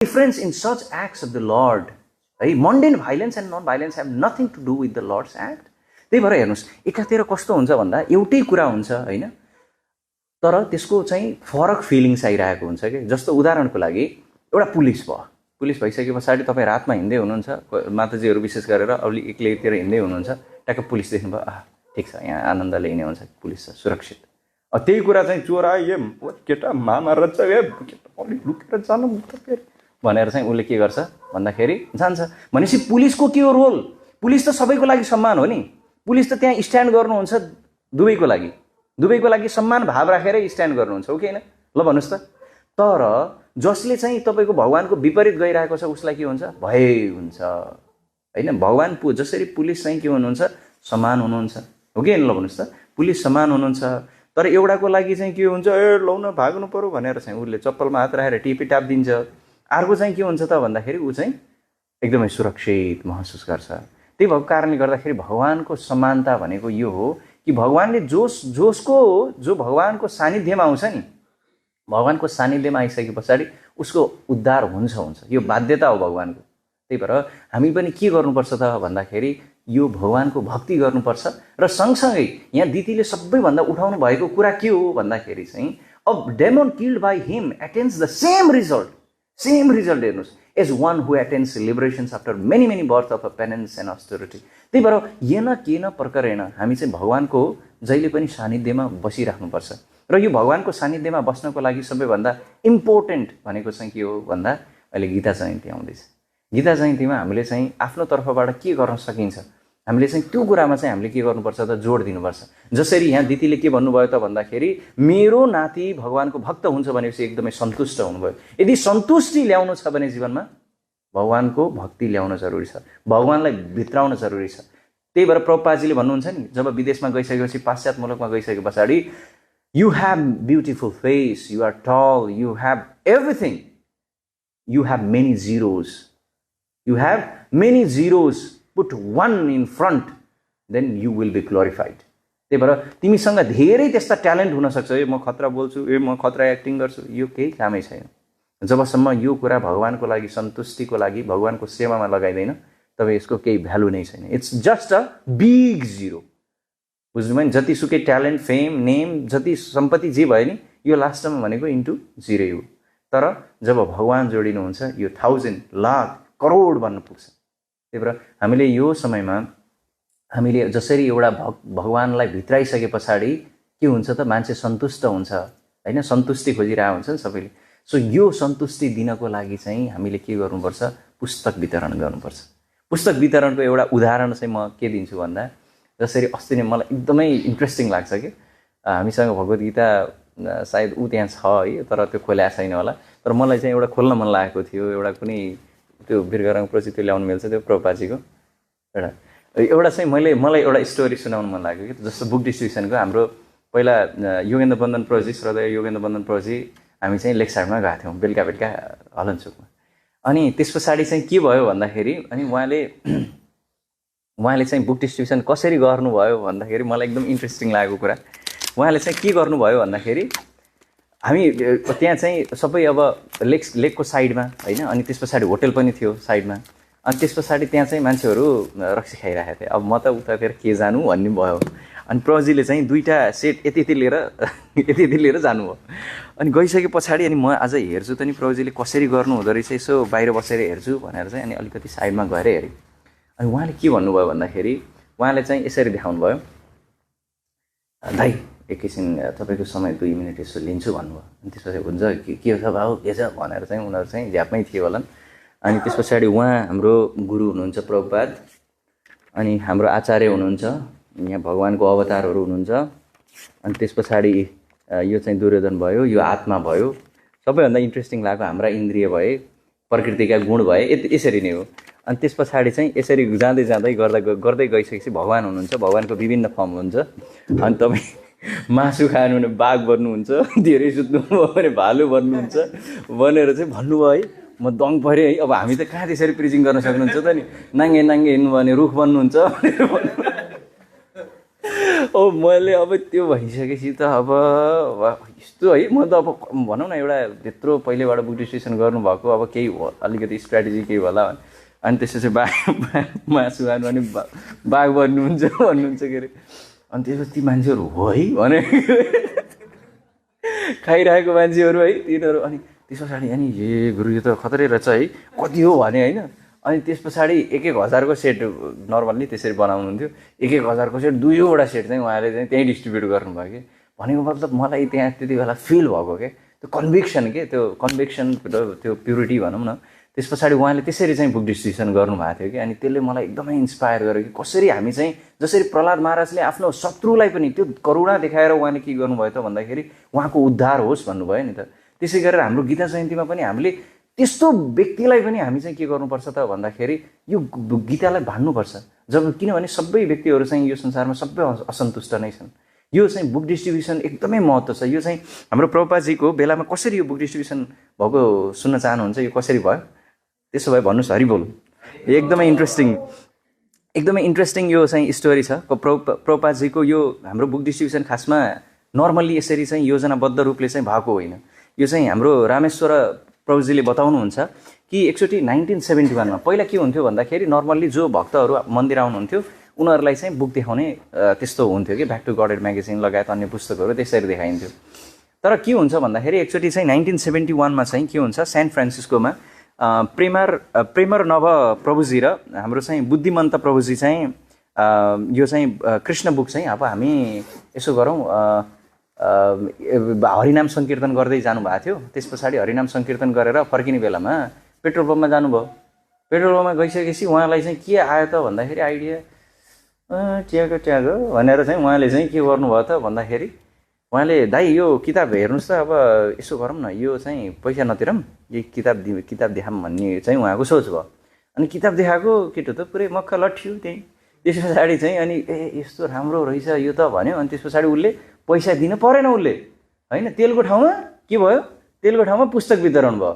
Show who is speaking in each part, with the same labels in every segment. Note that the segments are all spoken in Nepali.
Speaker 1: difference in such acts of the Lord. है mundane violence and non violence have nothing to do with the Lord's act. त्यही भएर हेर्नुस् एकातिर कस्तो हुन्छ भन्दा एउटै कुरा हुन्छ हैन, तर त्यसको चाहिँ फरक फिलिङ्स आइरहेको हुन्छ के। जस्तो उदाहरणको लागि एउटा पुलिस भयो, पुलिस भइसके पछाडि तपाईँ रातमा हिँड्दै हुनुहुन्छ, माताजीहरू विशेष गरेर अलि एक्लैतिर हिँड्दै हुनुहुन्छ, ट्याक्क पुलिस देख्नुभयो, ठिक छ यहाँ आनन्दले हिँड्ने हुन्छ, पुलिस छ सुरक्षित। त्यही कुरा चाहिँ चोर आयो केटा मामा रहेछ अलिक लुकेर जानु भनेर चाहिँ उसले के गर्छ भन्दाखेरि जान्छ। भनेपछि पुलिसको के हो रोल? पुलिस त सबैको लागि सम्मान हो नि, पुलिस त त्यहाँ स्ट्यान्ड गर्नुहुन्छ दुवैको लागि सम्मान भाव राखेर स्ट्यान्ड गर्नुहुन्छ, हो कि होइन? ल भन्नुहोस् त। तर जसले चाहिँ तपाईँको भगवानको विपरीत गइरहेको छ उसलाई के हुन्छ? भय हुन्छ होइन। भगवान जसरी पुलिस चाहिँ के हुनुहुन्छ? समान हुनुहुन्छ, हो कि होइन? ल भन्नुहोस् त, पुलिस समान हुनुहुन्छ। तर एउटाको लागि चाहिँ के हुन्छ? लौ न भाग्नु पर्यो भनेर चाहिँ उसले चप्पलमा हात राखेर टिपिटाप दिन्छ। अर्को चाहिँ के हुन्छ त भन्दाखेरि ऊ चाहिँ एकदमै सुरक्षित महसुस गर्छ। त्यही भएको कारणले गर्दाखेरि भगवानको समानता भनेको यो हो कि भगवानले जो भगवानको सानिध्यमा आउँछ नि, भगवानको सानिध्यमा आइसके पछाडि उसको उद्धार हुन्छ। यो बाध्यता हो भगवानको। त्यही भएर हामी पनि के गर्नुपर्छ त भन्दाखेरि यो भगवानको भक्ति गर्नुपर्छ। र सँगसँगै यहाँ दिदीले सबैभन्दा उठाउनु भएको कुरा के हो भन्दाखेरि चाहिँ a demon killed by him attains the same result हेर्नुहोस् as one who attains liberations after many birth of a penance and austerity. त्यही भएर येन केन प्रकारेण हामी चाहिँ भगवानको जहिले पनि सानिध्यमा बसिराख्नुपर्छ। र यो भगवानको सानिध्यमा बस्नको लागि सबैभन्दा इम्पोर्टेन्ट भनेको चाहिँ के हो भन्दा अहिले गीता जयन्ती आउँदैछ। गीता जयन्तीमा हामीले चाहिँ आफ्नो तर्फबाट के गर्न सकिन्छ, हामीले चाहिँ त्यो कुरामा चाहिँ हामीले के गर्नुपर्छ त जोड दिनुपर्छ। जसरी यहाँ दिदीले के भन्नुभयो त भन्दाखेरि मेरो नाति भगवानको भक्त हुन्छ भनेपछि एकदमै सन्तुष्ट हुनुभयो। यदि सन्तुष्टि ल्याउनु छ भने जीवनमा भगवानको भक्ति ल्याउन जरुरी छ, भगवानलाई भित्राउन जरुरी छ। त्यही भएर प्रभुपादजीले भन्नुहुन्छ नि, जब विदेशमा गइसकेपछि पाश्चात्य मुलुकमा गइसके पछाडि you have beautiful face, you are tall, you have everything, you have many zeros, put one in front, then you will be glorified. त्यही भएर तिमीसँग धेरै त्यस्ता ट्यालेन्ट हुन सक्छ, म खतरा बोल्छु, म खतरा एक्टिङ गर्छु, यो केही कामै छैन। जबसम्म यो कुरा भगवानको लागि सन्तुष्टिको लागि भगवानको सेवामा लगाइदैन तब यसको केही भ्यालु नै छैन। It's just a big zero. बुझ्नुभयो नि? जतिसुकै ट्यालेन्ट, फेम, नेम, जति सम्पत्ति जे भयो नि यो लास्टमा भनेको इन्टु जिरो हो। तर जब भगवान जोडिनुहुन्छ यो 1000 लाख करोड बन्न पुग्छ। त्यही भएर हामीले यो समयमा हामीले जसरी एउटा भगवानलाई भित्राइसके पछाडि के हुन्छ त मान्छे सन्तुष्ट हुन्छ हैन, सन्तुष्टि खोजिरहेको हुन्छ नि सबैले। सो यो सन्तुष्टि दिनको लागि चाहिँ हामीले के गर्नुपर्छ? पुस्तक वितरण गर्नुपर्छ। पुस्तक वितरणको एउटा उदाहरण चाहिँ म के दिन्छु भन्दा जसरी अस्ति नै मलाई एकदमै इन्ट्रेस्टिङ लाग्छ कि हामीसँग भगवद गीता सायद ऊ त्यहाँ छ है, तर त्यो खोलेको छैन होला। तर मलाई चाहिँ एउटा खोल्न मन लागेको थियो, एउटा कुनै त्यो बिर्गरङ प्रोजेक्ट त्यो ल्याउनु मिल्छ त्यो प्रभुपादजीको एउटा चाहिँ मलाई एउटा स्टोरी सुनाउनु मन लाग्यो कि। जस्तो बुक डिस्ट्रिब्युसनको हाम्रो पहिला योगेन्द्र बन्धन प्रोजेक्ट, श्रद्धेय योगेन्द्र बन्धन प्रोजेक्ट हामी चाहिँ लेक साइडमा गएको थियौँ बेलुका हलनचोकमा। अनि त्यस पछाडि चाहिँ के भयो भन्दाखेरि अनि उहाँले चाहिँ बुक डिस्ट्रिब्युसन कसरी गर्नुभयो भन्दाखेरि मलाई एकदम इन्ट्रेस्टिङ लागेको कुरा। उहाँले चाहिँ के गर्नुभयो भन्दाखेरि हामी त्यहाँ चाहिँ सबै अब लेकको साइडमा होइन, अनि त्यस पछाडि होटल पनि थियो साइडमा। अनि त्यस पछाडि त्यहाँ चाहिँ मान्छेहरू रक्सी खाइरहेको थिए। अब म त उतातिर के जानु भन्ने भयो। अनि प्रभुजीले चाहिँ 2टा सेट यति लिएर जानुभयो। अनि गइसके पछाडि अनि म आज हेर्छु त नि प्रभुजीले कसरी गर्नु हुँदो रहेछ, यसो बाहिर बसेर हेर्छु भनेर चाहिँ अनि अलिकति साइडमा गएर हेरेँ। अनि उहाँले के भन्नुभयो भन्दाखेरि उहाँले चाहिँ यसरी देखाउनु भयो, दाइ एकैछिन तपाईँको समय 2 मिनट यसो लिन्छु भन्नुभयो। अनि त्यसपछि हुन्छ के छ भाउ के छ भनेर चाहिँ उनीहरू चाहिँ झ्यापमै थियो होला। अनि त्यस पछाडि उहाँ हाम्रो गुरु हुनुहुन्छ प्रभुपाद, अनि हाम्रो आचार्य हुनुहुन्छ, यहाँ भगवानको अवतारहरू हुनुहुन्छ। अनि त्यस पछाडि यो चाहिँ दुर्योधन भयो, यो आत्मा भयो। सबैभन्दा इन्ट्रेस्टिङ लाग्यो हाम्रा इन्द्रिय भए, प्रकृतिका गुण भए, यसरी नै हो। अनि त्यस पछाडि चाहिँ यसरी जाँदै गर्दै गइसकेपछि भगवान हुनुहुन्छ, भगवानको विभिन्न फर्म हुन्छ। अनि तपाईँ मासु खानु भने बाघ बन्नुहुन्छ, धेरै सुत्नुभयो भने भालु बन्नुहुन्छ भनेर चाहिँ भन्नुभयो है। म दङ परेँ है। अब हामी त कहाँ त्यसरी प्रिचिङ गर्न सक्नुहुन्छ त नि, नाङ्गे हिँड्नु भने रुख बन्नुहुन्छ भनेर भन्नु। मैले अब त्यो भइसकेपछि त अब यस्तो है, म त अब भनौँ न एउटा त्यत्रो पहिलेबाट बुक डिस्ट्रिब्युसन गर्नुभएको, अब केही अलिकति स्ट्राटेजी केही होला अनि त्यसपछि मासु खानु अनि बाघ बन्नुहुन्छ भन्नुहुन्छ के अरे। अनि त्यसपछि ती मान्छेहरू हो है भने खाइरहेको मान्छेहरू है तिनीहरू। अनि त्यस पछाडि अनि ए गुरु यो त खतरै रहेछ है, कति हो भने होइन। अनि त्यस पछाडि 1,000को सेट नर्मल्ली त्यसरी बनाउनुहुन्थ्यो। 1,000को सेट 2वटा सेट चाहिँ उहाँले चाहिँ त्यहीँ डिस्ट्रिब्युट गर्नुभयो कि। भनेको मतलब मलाई त्यहाँ त्यति बेला फिल भएको के त्यो कन्भिक्सन के, त्यो कन्भिक्सन त्यो प्युरिटी भनौँ न। त्यस पछाडि उहाँले त्यसरी चाहिँ बुक डिस्ट्रिब्युसन गर्नुभएको थियो कि। अनि त्यसले मलाई एकदमै इन्सपायर गर्यो कि कसरी हामी चाहिँ जसरी प्रहलाद महाराजले आफ्नो शत्रुलाई पनि त्यो करुणा देखाएर उहाँले के गर्नुभयो त भन्दाखेरि उहाँको उद्धार होस् भन्नुभयो नि त। त्यसै गरेर हाम्रो गीता जयन्तीमा पनि हामीले त्यस्तो व्यक्तिलाई पनि हामी चाहिँ के गर्नुपर्छ त भन्दाखेरि यो गीतालाई भान्नुपर्छ। जब किनभने सबै व्यक्तिहरू चाहिँ यो संसारमा सबै असन्तुष्ट नै छन्। यो चाहिँ बुक डिस्ट्रिब्युसन एकदमै महत्त्व छ। यो चाहिँ हाम्रो प्रभुपादजीको बेलामा कसरी यो बुक डिस्ट्रिब्युसन भएको सुन्न चाहनुहुन्छ, यो कसरी भयो त्यसो भए भन्नुहोस्, हरि बोल। एकदमै इन्ट्रेस्टिङ यो चाहिँ स्टोरी छ प्रभुपादजीको। यो हाम्रो बुक डिस्ट्रिब्युसन खासमा नर्मल्ली यसरी चाहिँ योजनाबद्ध रूपले चाहिँ भएको होइन। यो चाहिँ हाम्रो रामेश्वर प्रभुजीले बताउनुहुन्छ कि एकचोटि 1971मा पहिला के हुन्थ्यो भन्दाखेरि नर्मल्ली जो भक्तहरू मन्दिर आउनुहुन्थ्यो उनीहरूलाई चाहिँ बुक देखाउने त्यस्तो हुन्थ्यो कि। ब्याक टु गडेड म्यागजिन लगायत अन्य पुस्तकहरू त्यसरी देखाइन्थ्यो। तर के हुन्छ भन्दाखेरि एकचोटि चाहिँ 1971मा चाहिँ के हुन्छ, सेन फ्रान्सिस्कोमा प्रेमर नभ प्रभुजी र हाम्रो चाहिँ बुद्धिमन्त प्रभुजी चाहिँ यो चाहिँ कृष्ण बुक चाहिँ अब हामी यसो गरौँ हरिनाम सङ्कीर्तन गर्दै जानुभएको थियो। त्यस पछाडि हरिनाम सङ्कीर्तन गरेर फर्किने बेलामा पेट्रोल पम्पमा जानुभयो। पेट्रोल पम्पमा गइसकेपछि उहाँलाई चाहिँ के आयो त भन्दाखेरि आइडिया ट्यागो भनेर चाहिँ उहाँले चाहिँ के गर्नुभयो त भन्दाखेरि उहाँले दाइ यो किताब हेर्नुहोस् त, अब यसो गरौँ न, यो चाहिँ पैसा नतिरौँ, यो किताब देखाऊँ भन्ने चाहिँ उहाँको सोच भयो। अनि किताब देखाएको केटो त पुरै मक्ख लट्ठ्यो त्यही। त्यस पछाडि चाहिँ अनि ए यस्तो राम्रो रहेछ यो त भन्यो। अनि त्यस पछाडि उसले पैसा दिनु परेन, उसले होइन तेलको ठाउँमा के भयो, तेलको ठाउँमा पुस्तक वितरण भयो।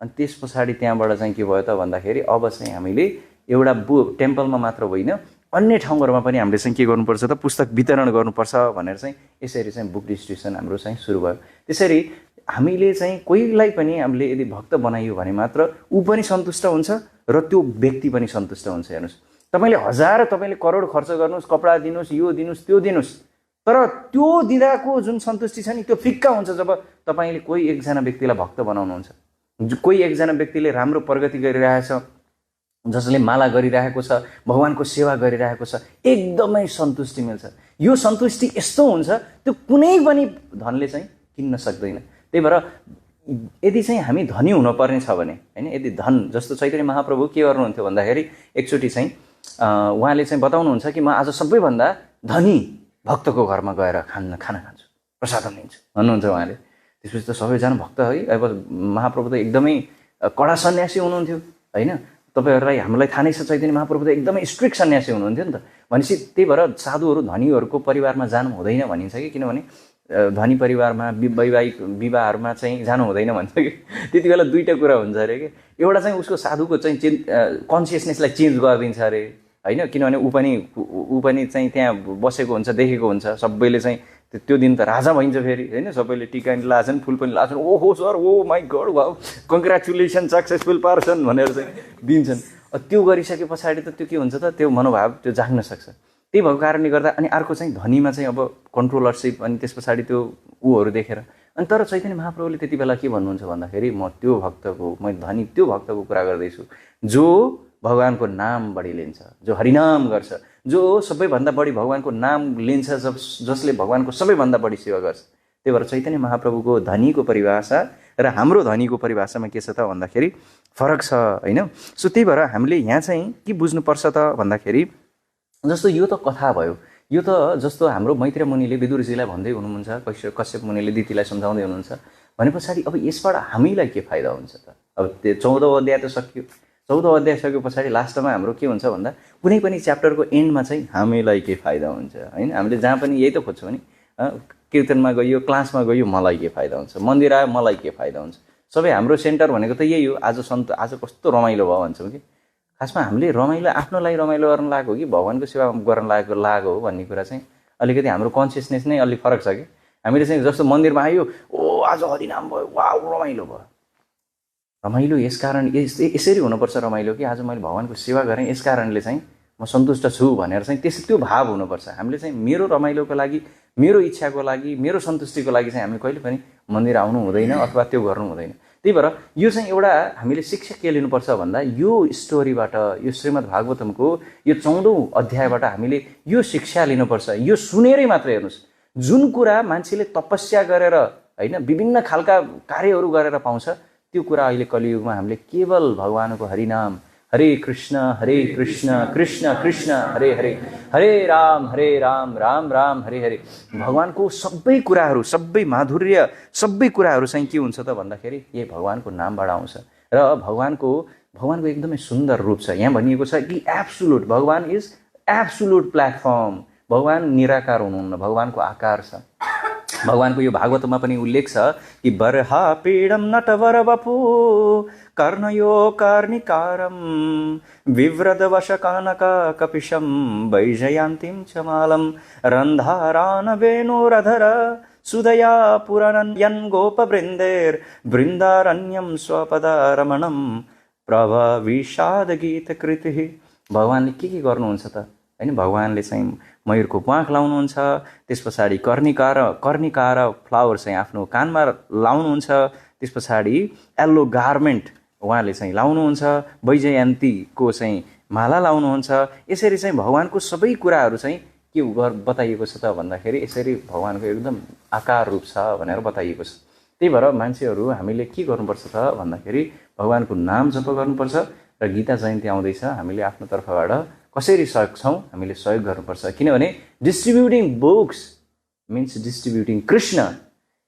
Speaker 1: अनि त्यस पछाडि त्यहाँबाट चाहिँ के भयो त भन्दाखेरि अब चाहिँ हामीले एउटा टेम्पलमा मात्र होइन अन्य ठाउँहरूमा पनि हामीले चाहिँ के गर्नुपर्छ त पुस्तक वितरण गर्नुपर्छ भनेर चाहिँ यसरी चाहिँ बुक डिस्ट्रिब्युसन हाम्रो चाहिँ सुरु भयो। त्यसरी हामीले चाहिँ कोहीलाई पनि हामीले यदि भक्त बनाइयो भने मात्र ऊ पनि सन्तुष्ट हुन्छ र त्यो व्यक्ति पनि सन्तुष्ट हुन्छ। हेर्नुहोस्, तपाईँले 1000 तपाईँले करोड खर्च गर्नुहोस्, कपडा दिनुहोस्, यो दिनुहोस्, त्यो दिनुहोस्, तर त्यो दिँदाको जुन सन्तुष्टि छ नि त्यो फिक्का हुन्छ जब तपाईँले कोही एकजना व्यक्तिलाई भक्त बनाउनुहुन्छ। कोही एकजना व्यक्तिले राम्रो प्रगति गरिरहेछ, जसले माला गरिरहेको छ, भगवानको सेवा गरिरहेको छ, एकदमै सन्तुष्टि मिल्छ। यो सन्तुष्टि यस्तो हुन्छ त्यो कुनै पनि धनले चाहिँ किन्न सक्दैन। त्यही भएर यदि चाहिँ हामी धनी हुनुपर्ने छ भने होइन, यदि धन जस्तो चैतन्य महाप्रभु के गर्नुहुन्थ्यो भन्दाखेरि एकचोटि चाहिँ उहाँले चाहिँ बताउनुहुन्छ कि म आज सबैभन्दा धनी भक्तको घरमा गएर खाना खान्छु, प्रसादन लिन्छु भन्नुहुन्छ उहाँले। त्यसपछि त सबैजना भक्त है, अब महाप्रभु त एकदमै कडा सन्यासी हुनुहुन्थ्यो होइन। तपाईँहरूलाई हामीलाई थाहा नै छ चैतन्य महाप्रभु त एकदमै स्ट्रिक्ट सन्यासी हुनुहुन्थ्यो नि त। भनेपछि त्यही भएर साधुहरू धनीहरूको परिवारमा जानु हुँदैन भनिन्छ कि, किनभने धनी परिवारमा वैवाहिक विवाहहरूमा चाहिँ जानु हुँदैन भन्छ कि। त्यति बेला दुईवटा कुरा हुन्छ अरे कि, एउटा चाहिँ उसको साधुको चाहिँ कन्सियसनेसलाई चेन्ज गरिदिन्छ अरे होइन, किनभने ऊ पनि चाहिँ त्यहाँ बसेको हुन्छ, देखेको हुन्छ, सबैले चाहिँ त्यो दिन त राजा भइन्छ फेरि होइन, सबैले टिका पनि लाछन्, फुल पनि लाछन्, ओहो sir oh my god wow congratulation successful person भनेर चाहिँ दिन्छन्। त्यो गरिसके पछाडि त त्यो के हुन्छ त, त्यो मनोभाव त्यो जाग्न सक्छ। त्यही भएको कारणले गर्दा अनि अर्को चाहिँ धनीमा चाहिँ अब कन्ट्रोलरसिप, अनि त्यस पछाडि त्यो ऊहरू देखेर अनि तर चैतन्य महाप्रभुले त्यति बेला के भन्नुहुन्छ भन्दाखेरि म धनी त्यो भक्तको कुरा गर्दैछु जो भगवानको नाम बढी लिन्छ, जो हरिनाम गर्छ, जो सबैभन्दा बढी भगवानको नाम लिन्छ, जसले भगवानको सबैभन्दा बढी सेवा गर्छ। त्यही भएर चैतन्य महाप्रभुको धनीको परिभाषा र हाम्रो धनीको परिभाषामा के छ त भन्दाखेरि फरक छ होइन। सो त्यही भएर हामीले यहाँ चाहिँ के बुझ्नुपर्छ त भन्दाखेरि जस्तो यो त कथा भयो, यो त जस्तो हाम्रो मैत्रेय मुनिले विदुरजीलाई भन्दै हुनुहुन्छ, कश्यप मुनिले दितिलाई सम्झाउँदै हुनुहुन्छ भने पछाडि अब यसबाट हामीलाई के फाइदा हुन्छ त। अब त्यो 14औं अध्याय त सक्यो, 14औं अध्याय सके पछाडि लास्टमा हाम्रो के हुन्छ भन्दा कुनै पनि च्याप्टरको एन्डमा चाहिँ हामीलाई के फाइदा हुन्छ होइन। हामीले जहाँ पनि यही त खोज्छौँ नि, कीर्तनमा गयो, क्लासमा गयो, मलाई के फाइदा हुन्छ, मन्दिर आयो मलाई के फाइदा हुन्छ। सबै हाम्रो सेन्टर भनेको त यही हो। आज कस्तो रमाइलो भयो भन्छौँ कि, खासमा हामीले रमाइलो आफ्नो लागि रमाइलो गर्न लागेको हो कि भगवानको सेवा गर्न लागेको हो भन्ने कुरा चाहिँ अलिकति हाम्रो कन्सियसनेस नै अलि फरक छ कि हामीले चाहिँ जस्तो मन्दिरमा आयो ओ आज हरिनाम भयो वाउ रमाइलो भयो रमाइलो यसकारण यसरी हुनुपर्छ रमाइलो कि आज मैले भगवानको सेवा गरेँ यसकारणले चाहिँ म सन्तुष्ट छु भनेर चाहिँ त्यो भाव हुनुपर्छ हामीले चाहिँ मेरो रमाइलोको लागि मेरो इच्छाको लागि मेरो सन्तुष्टिको लागि चाहिँ हामी कहिले पनि मन्दिर आउनु हुँदैन अथवा त्यो गर्नु हुँदैन त्यही भएर यो चाहिँ एउटा हामीले शिक्षा के लिनुपर्छ भन्दा यो स्टोरीबाट यो श्रीमद् भागवतमको यो 14औं अध्यायबाट हामीले यो शिक्षा लिनुपर्छ यो सुनेरै मात्र हेर्नुस् जुन कुरा मान्छेले तपस्या गरेर हैन विभिन्न खालका कार्यहरू गरेर पाउँछ त्यो कुरा अहिले कलियुगमा हामीले केवल भगवानको हरिनाम हरे कृष्ण कृष्ण कृष्ण हरे हरे हरे राम राम राम हरे हरे भगवानको सबै कुराहरू सबै माधुर्य सबै कुराहरू चाहिँ के हुन्छ त भन्दाखेरि यही भगवानको नामबाट आउँछ र भगवानको एकदमै सुन्दर रूप छ यहाँ भनिएको छ कि एब्सोल्युट भगवान इज एब्सोल्युट प्लेटफर्म भगवान निराकार हुनुहुन्न भगवानको आकार छ भगवानको यो भागवतमा पनि उल्लेख छ कि बर्हा पीडम नटवर वपु कर्णयो कर्णिकारम विव्रत वशकानक कपिशम वैजयन्तीम चमालम रन्धारान वेणुरधर सुदया पुरनयन गोपवृन्देर बृन्दारण्यम स्वपदारमणम प्रभविषाद गीत कृति भगवानले के गर्नुहुन्छ त हैन भगवानले चाहिँ मयूरको प्वाख लाउनुहुन्छ त्यस पछाडि कर्णिकार फ्लावर चाहिँ आफ्नो कानमा लाउनुहुन्छ त्यस पछाडि येल्लो गार्मेन्ट उहाँले चाहिँ लाउनुहुन्छ वैजयन्तीको चाहिँ माला लाउनुहुन्छ यसरी चाहिँ भगवानको सबै कुराहरू चाहिँ के बताइएको छ त भन्दाखेरि यसरी भगवानको एकदम आकार रूप छ भनेर बताइएको छ त्यही भएर मान्छेहरू हामीले के गर्नुपर्छ त भन्दाखेरि भगवानको नाम जप गर्नुपर्छ र गीता जयन्ती आउँदैछ हामीले आफ्नो तर्फबाट कसरी सक्छौं हामीले सहयोग गर्नुपर्छ किनभने distributing books means distributing Krishna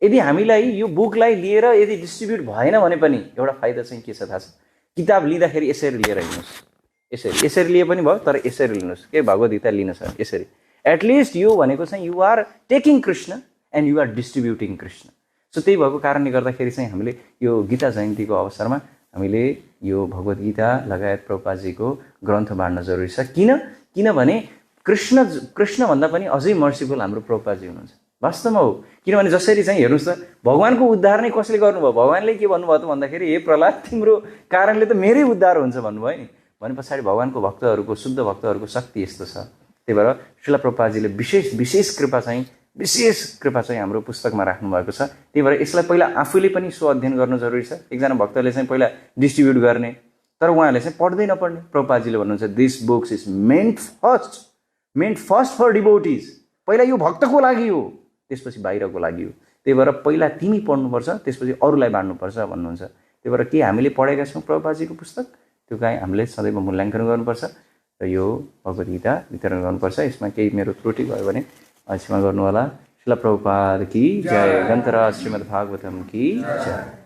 Speaker 1: यदि हामीलाई यो बुकलाई लिएर यदि डिस्ट्रिब्युट भएन भने पनि एउटा फाइदा चाहिँ के छ थाहा छ किताब लिँदाखेरि यसरी लिएर हिँड्नुस् यसरी लिए पनि भयो तर यसरी लिनुस् के भगवद गीता लिन छ यसरी एटलिस्ट यो भनेको चाहिँ you are taking Krishna and you are distributing Krishna so त्यही भएको कारणले गर्दाखेरि चाहिँ हामीले यो गीता जयन्तीको अवसरमा हामीले यो भगवद गीता लगायत प्रभुपादजीको ग्रन्थ बाँड्न जरुरी छ किनभने कृष्ण भन्दा पनि अझै मर्सिफुल हाम्रो प्रभुपादजी हुनुहुन्छ वास्तवमा हो किनभने जसरी चाहिँ हेर्नुस् त भगवानको उद्धार नै कसले गर्नुभयो भगवानले के भन्नुभयो त भन्दाखेरि हे प्रहलाद तिम्रो कारणले त मेरै उद्धार हुन्छ भन्नुभयो नि भने पछाडि भगवानको भक्तहरूको शुद्ध भक्तहरूको शक्ति यस्तो छ त्यही भएर श्रील प्रभुपादजीले विशेष कृपा चाहिँ हाम्रो पुस्तकमा राख्नु भएको छ त्यही भएर यसलाई पहिला आफूले पनि स्व अध्ययन गर्नु जरुरी छ एकजना भक्तले चाहिँ पहिला डिस्ट्रिब्युट गर्ने तर उहाँले चाहिँ पढ्दै नपढ्ने प्रभुपादजीले भन्नुहुन्छ this books is meant first for devotees पहिला यो भक्तको लागि हो त्यसपछि बाहिरको लागि हो त्यही भएर पहिला तिमी पढ्नुपर्छ त्यसपछि अरूलाई बाँड्नुपर्छ भन्नुहुन्छ त्यही भएर के हामीले पढेका छौँ प्रभुपादजीको पुस्तक त्यो चाहिँ हामीले सदैव मूल्याङ्कन गर्नुपर्छ र यो भगवद गीता वितरण गर्नुपर्छ यसमा केही मेरो त्रुटि भयो भने क्षमा गर्नु होला श्रील प्रभुपाद की जय ग्रन्थराज श्रीमद् भागवतम की जय।